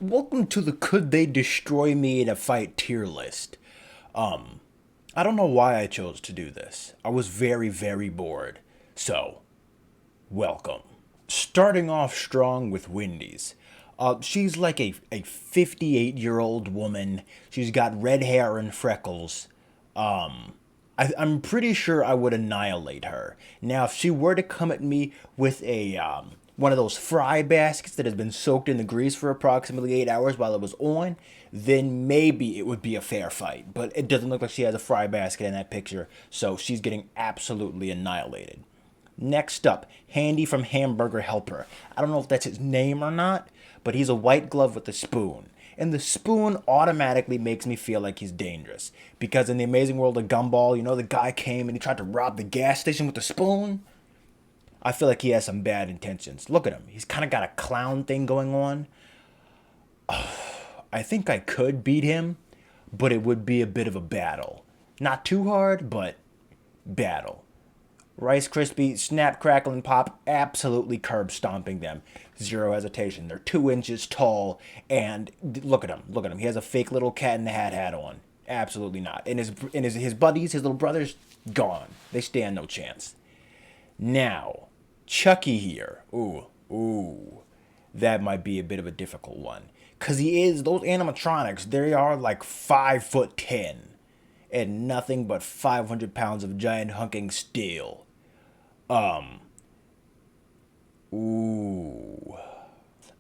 Welcome to the Could They Destroy Me in a Fight tier list. I don't know why I chose to do this. I was very, very bored. So, welcome. Starting off strong with Wendy's. She's like a 58-year-old woman. She's got red hair and freckles. I'm pretty sure I would annihilate her. Now, if she were to come at me with one of those fry baskets that has been soaked in the grease for approximately 8 hours while it was on, then maybe it would be a fair fight. But it doesn't look like she has a fry basket in that picture, so she's getting absolutely annihilated. Next up, Handy from Hamburger Helper. I don't know if that's his name or not, but he's a white glove with a spoon. And the spoon automatically makes me feel like he's dangerous. Because in the amazing world of Gumball, you know, the guy came and he tried to rob the gas station with the spoon? I feel like he has some bad intentions. Look at him. He's kind of got a clown thing going on. I think I could beat him, but it would be a bit of a battle. Not too hard, but battle. Rice Krispie, Snap, Crackle, and Pop, absolutely curb stomping them. Zero hesitation. They're 2 inches tall, and look at him. Look at him. He has a fake little cat in the hat on. Absolutely not. And his buddies, his little brothers, gone. They stand no chance. Now, Chucky here. Ooh. That might be a bit of a difficult one. Because those animatronics, they are like 5'10", and nothing but 500 pounds of giant hunking steel. Ooh.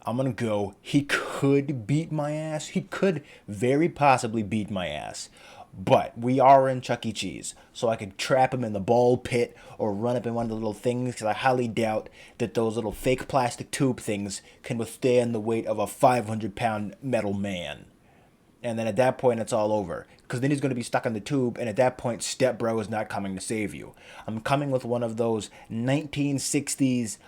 I'm gonna go, he could beat my ass. He could very possibly beat my ass. But we are in Chuck E. Cheese, so I could trap him in the ball pit or run up in one of the little things, because I highly doubt that those little fake plastic tube things can withstand the weight of a 500-pound metal man. And then at that point, it's all over. Because then he's going to be stuck in the tube, and at that point, Step Bro is not coming to save you. I'm coming with one of those 1960s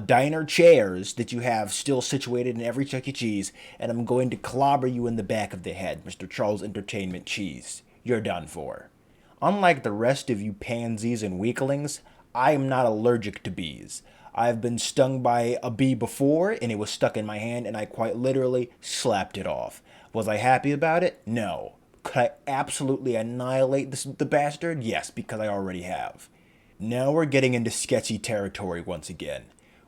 diner chairs that you have still situated in every Chuck E. Cheese, and I'm going to clobber you in the back of the head, Mr. Charles Entertainment Cheese. You're done for. Unlike the rest of you pansies and weaklings, I am not allergic to bees. I've been stung by a bee before, and it was stuck in my hand, and I quite literally slapped it off. Was I happy about it? No. Could I absolutely annihilate the bastard? Yes, because I already have. Now we're getting into sketchy territory once again.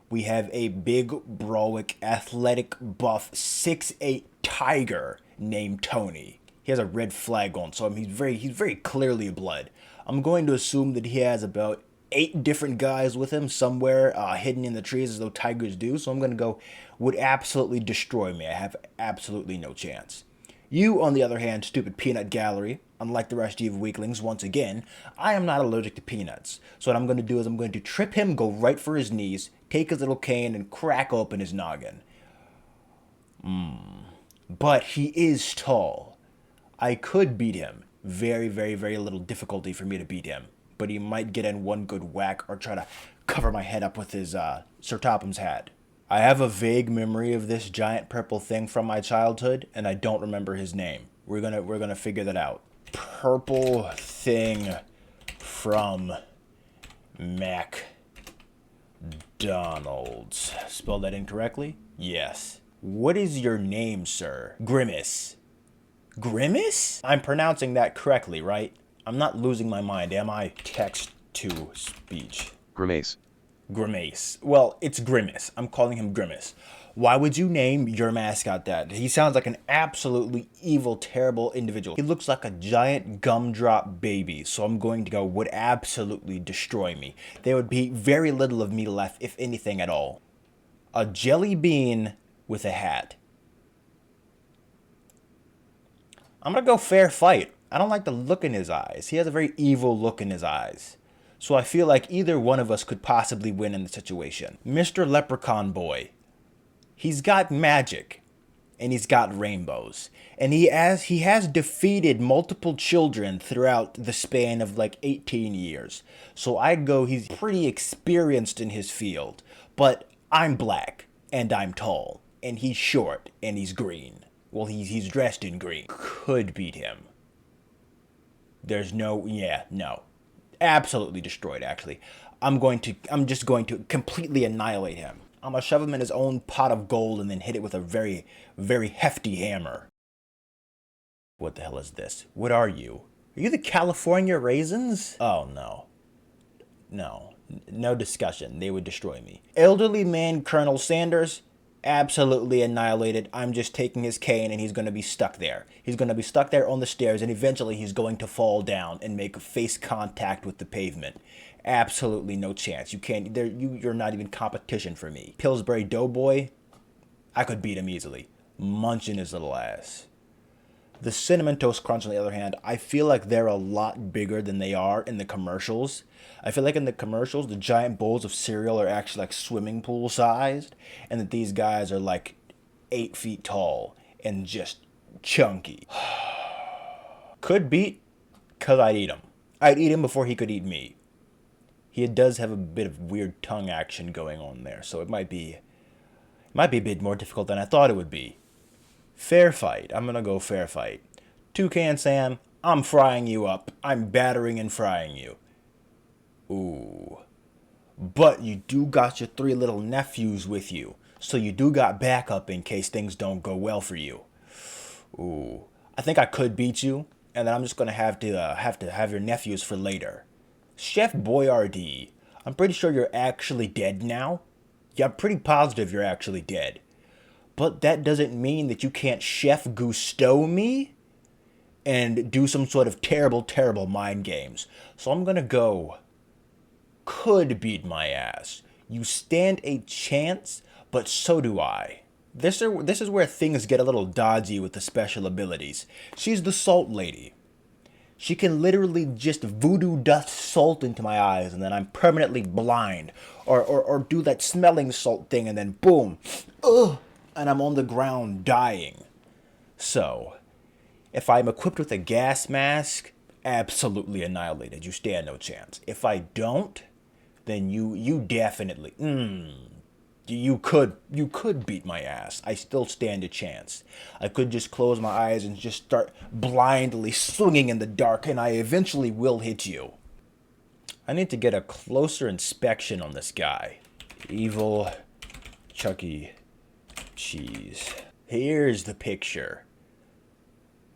We have a big, brolic, athletic, buff, 6'8" tiger named Tony. He has a red flag on, so he's very clearly blood. I'm going to assume that he has about 8 different guys with him somewhere hidden in the trees as though tigers do, so I'm going to go, would absolutely destroy me. I have absolutely no chance. You, on the other hand, stupid peanut gallery, unlike the rest of you weaklings, once again, I am not allergic to peanuts. So what I'm going to do is I'm going to trip him, go right for his knees, take his little cane, and crack open his noggin. But he is tall. I could beat him. Very little difficulty for me to beat him. But he might get in one good whack or try to cover my head up with his Sir Topham's hat. I have a vague memory of this giant purple thing from my childhood, and I don't remember his name. We're gonna figure that out. Purple thing from McDonald's. Spelled that incorrectly? Yes. What is your name, sir? Grimace. Grimace? I'm pronouncing that correctly, right? I'm not losing my mind, am I? Text to speech. Grimace. Grimace. Well, it's Grimace. I'm calling him Grimace. Why would you name your mascot that? He sounds like an absolutely evil, terrible individual. He looks like a giant gumdrop baby, so I'm going to go would absolutely destroy me. There would be very little of me left, if anything at all. A jelly bean with a hat. I'm gonna go fair fight. I don't like the look in his eyes. He has a very evil look in his eyes. So I feel like either one of us could possibly win in the situation. Mr. Leprechaun Boy. He's got magic. And he's got rainbows. And he has defeated multiple children throughout the span of like 18 years. So I'd go he's pretty experienced in his field. But I'm black. And I'm tall. And he's short. And he's green. Well, he's dressed in green. Could beat him. There's no, no. Absolutely destroyed, actually. I'm just going to completely annihilate him. I'm gonna shove him in his own pot of gold and then hit it with a very, very hefty hammer. What the hell is this? What are you? Are you the California Raisins? Oh no. No. No discussion. They would destroy me. Elderly man Colonel Sanders, absolutely annihilated. I'm just taking his cane and he's going to be stuck there. He's going to be stuck there on the stairs and eventually he's going to fall down and make face contact with the pavement. Absolutely no chance. You can't, you're not even competition for me. Pillsbury Doughboy, I could beat him easily. Munching his little ass. The Cinnamon Toast Crunch, on the other hand, I feel like they're a lot bigger than they are in the commercials. I feel like in the commercials, the giant bowls of cereal are actually like swimming pool sized, and that these guys are like 8 feet tall and just chunky. Could beat, cause I'd eat him. I'd eat him before he could eat me. He does have a bit of weird tongue action going on there, so it might be a bit more difficult than I thought it would be. Fair fight. I'm gonna go fair fight. Toucan Sam, I'm frying you up. I'm battering and frying you. Ooh. But you do got your 3 little nephews with you. So you do got backup in case things don't go well for you. Ooh. I think I could beat you. And then I'm just gonna have to have your nephews for later. Chef Boyardee. I'm pretty sure you're actually dead now. Yeah, I'm pretty positive you're actually dead. But that doesn't mean that you can't Chef Gusteau me and do some sort of terrible, terrible mind games. So I'm gonna go, could beat my ass. You stand a chance, but so do I. This is where things get a little dodgy with the special abilities. She's the Salt Lady. She can literally just voodoo dust salt into my eyes and then I'm permanently blind. Or do that smelling salt thing and then boom. Ugh. And I'm on the ground dying. So, if I'm equipped with a gas mask, absolutely annihilated. You stand no chance. If I don't, then you definitely, you could beat my ass. I still stand a chance. I could just close my eyes and just start blindly swinging in the dark, and I eventually will hit you. I need to get a closer inspection on this guy. Evil Chucky Cheese. Here's the picture.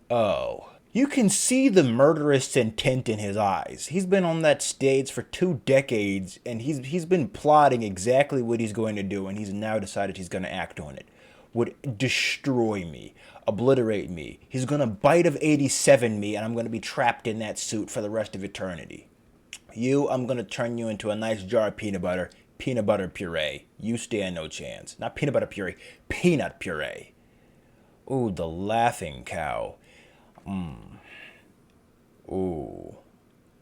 Oh. You can see the murderous intent in his eyes. He's been on that stage for 2 decades, and he's been plotting exactly what he's going to do, and he's now decided he's going to act on it. Would destroy me. Obliterate me. He's going to bite of 87 me, and I'm going to be trapped in that suit for the rest of eternity. I'm going to turn you into a nice jar of peanut butter puree. You stand no chance. Not peanut butter puree, peanut puree. Ooh, the laughing cow. Ooh.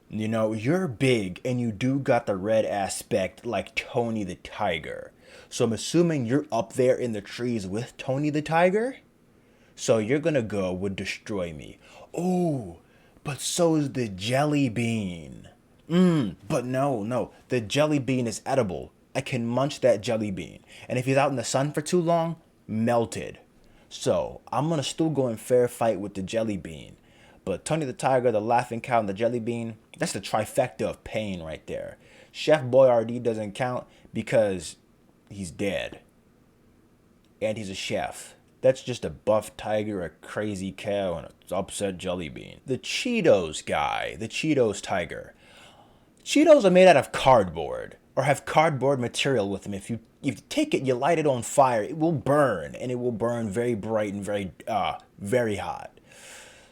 You know, you're big and you do got the red aspect like Tony the Tiger. So I'm assuming you're up there in the trees with Tony the Tiger? So you're gonna go would destroy me. Ooh, but so is the jelly bean. But no. The jelly bean is edible. I can munch that jelly bean. And if he's out in the sun for too long, melted. So, I'm gonna still go in fair fight with the jelly bean. But Tony the Tiger, the laughing cow, and the jelly bean, that's the trifecta of pain right there. Chef Boyardee doesn't count because he's dead. And he's a chef. That's just a buff tiger, a crazy cow, and an upset jelly bean. The Cheetos guy, the Cheetos tiger. Cheetos are made out of cardboard, or have cardboard material with them. If you take it, you light it on fire, it will burn, and it will burn very bright and very hot.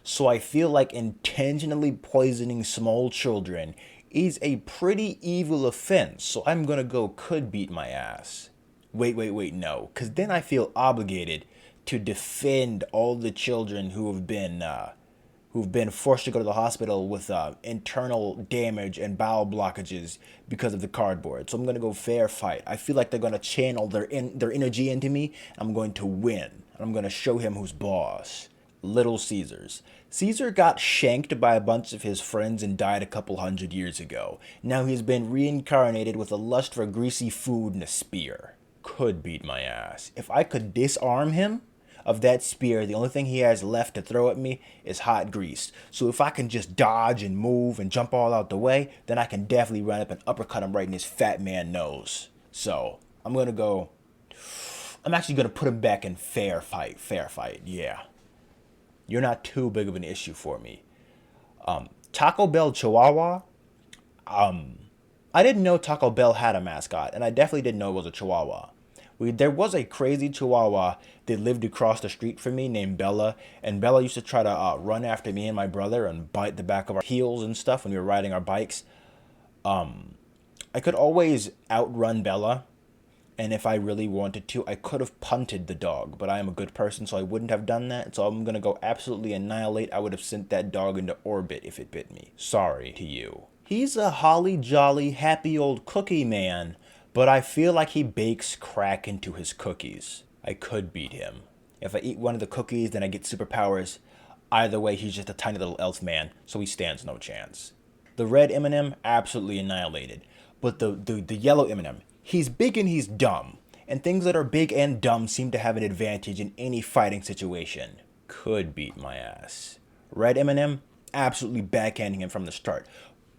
So I feel like intentionally poisoning small children is a pretty evil offense, so I'm gonna go could beat my ass. Wait, no, because then I feel obligated to defend all the children who've been forced to go to the hospital with internal damage and bowel blockages because of the cardboard. So I'm going to go fair fight. I feel like they're going to channel their energy into me. I'm going to win. I'm going to show him who's boss. Little Caesars. Caesar got shanked by a bunch of his friends and died a couple 100 years ago. Now he's been reincarnated with a lust for greasy food and a spear. Could beat my ass. If I could disarm him of that spear, the only thing he has left to throw at me is hot grease. So if I can just dodge and move and jump all out the way, then I can definitely run up and uppercut him right in his fat man nose. So I'm gonna go I'm actually gonna put him back in fair fight. Fair fight, yeah. You're not too big of an issue for me. Taco Bell Chihuahua. I didn't know Taco Bell had a mascot, and I definitely didn't know it was a Chihuahua. There was a crazy Chihuahua that lived across the street from me named Bella, and Bella used to try to run after me and my brother and bite the back of our heels and stuff when we were riding our bikes. I could always outrun Bella, and if I really wanted to, I could have punted the dog, but I am a good person, so I wouldn't have done that. So I'm gonna go absolutely annihilate. I would have sent that dog into orbit if it bit me. Sorry to you. He's a holly jolly, happy old cookie man, but I feel like he bakes crack into his cookies. I could beat him. If I eat one of the cookies, then I get superpowers. Either way, he's just a tiny little elf man, so he stands no chance. The red M&M, absolutely annihilated. But the yellow M&M, he's big and he's dumb. And things that are big and dumb seem to have an advantage in any fighting situation. Could beat my ass. Red M&M, absolutely backhanding him from the start.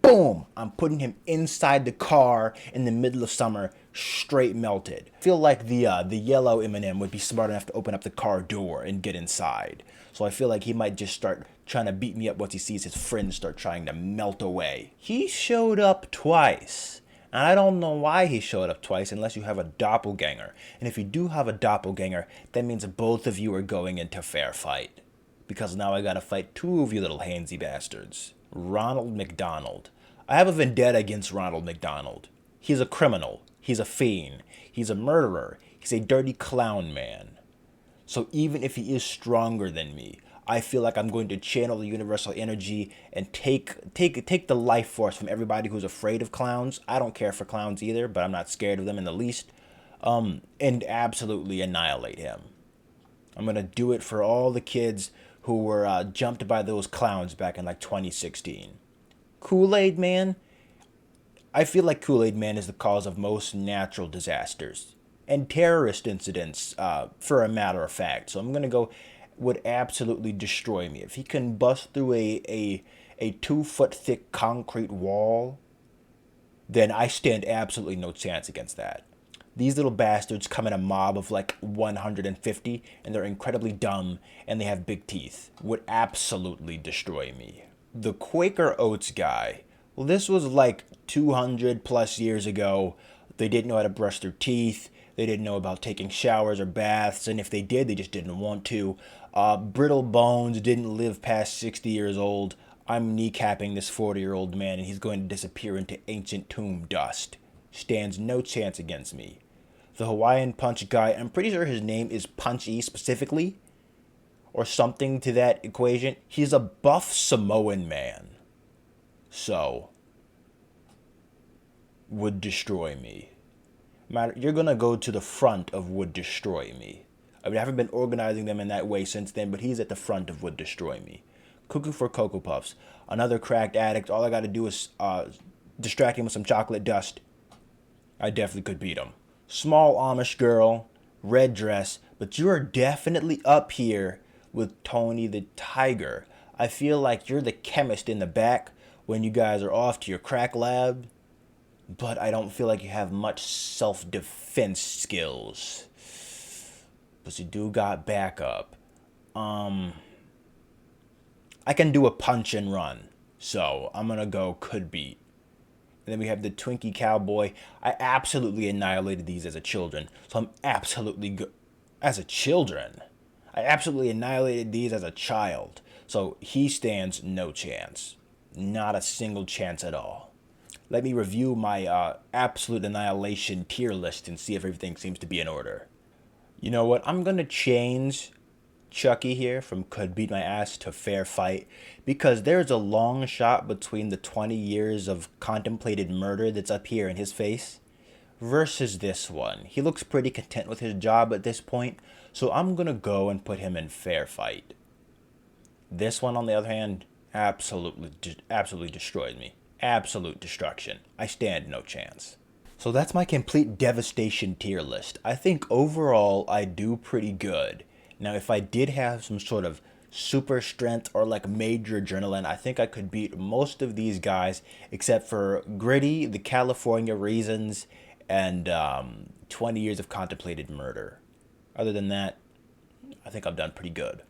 Boom! I'm putting him inside the car in the middle of summer, straight melted. I feel like the yellow M&M would be smart enough to open up the car door and get inside. So I feel like he might just start trying to beat me up once he sees his friends start trying to melt away. He showed up twice. And I don't know why he showed up twice unless you have a doppelganger. And if you do have a doppelganger, that means both of you are going into fair fight. Because now I gotta fight two of you little handsy bastards. Ronald McDonald. I have a vendetta against Ronald McDonald. He's a criminal. He's a fiend. He's a murderer. He's a dirty clown man. So even if he is stronger than me, I feel like I'm going to channel the universal energy and take the life force from everybody who's afraid of clowns. I don't care for clowns either, but I'm not scared of them in the least. And absolutely annihilate him. I'm going to do it for all the kids who were jumped by those clowns back in like 2016. Kool-Aid Man? I feel like Kool-Aid Man is the cause of most natural disasters and terrorist incidents, for a matter of fact. So I'm going to go, would absolutely destroy me. If he can bust through a 2-foot thick concrete wall, then I stand absolutely no chance against that. These little bastards come in a mob of like 150, and they're incredibly dumb, and they have big teeth. Would absolutely destroy me. The Quaker Oats guy. Well, this was like 200 plus years ago. They didn't know how to brush their teeth. They didn't know about taking showers or baths, and if they did, they just didn't want to. Brittle bones, didn't live past 60 years old. I'm kneecapping this 40-year-old man, and he's going to disappear into ancient tomb dust. Stands no chance against me. The Hawaiian Punch guy, I'm pretty sure his name is Punchy specifically, or something to that equation. He's a buff Samoan man. So, would destroy me. You're going to go to the front of would destroy me. I mean, I haven't been organizing them in that way since then, but he's at the front of would destroy me. Cuckoo for Cocoa Puffs. Another cracked addict. All I got to do is distract him with some chocolate dust. I definitely could beat him. Small Amish girl. Red dress. But you are definitely up here with Tony the Tiger. I feel like you're the chemist in the back when you guys are off to your crack lab. But I don't feel like you have much self-defense skills. But you do got backup. I can do a punch and run. So I'm going to go could beat. And then we have the Twinkie Cowboy. I absolutely annihilated these as a children. So I'm absolutely good. As a children? I absolutely annihilated these as a child. So he stands no chance. Not a single chance at all. Let me review my absolute annihilation tier list and see if everything seems to be in order. You know what? I'm going to change Chucky here from could beat my ass to fair fight because there's a long shot between the 20 years of contemplated murder that's up here in his face versus this one. He looks pretty content with his job at this point, so I'm going to go and put him in fair fight. This one, on the other hand, absolutely destroyed me. Absolute destruction. I stand no chance. So that's my complete devastation tier list. I think overall I do pretty good. Now if I did have some sort of super strength or like major adrenaline, I think I could beat most of these guys except for Gritty, the California Reasons, and 20 Years of Contemplated Murder. Other than that, I think I've done pretty good.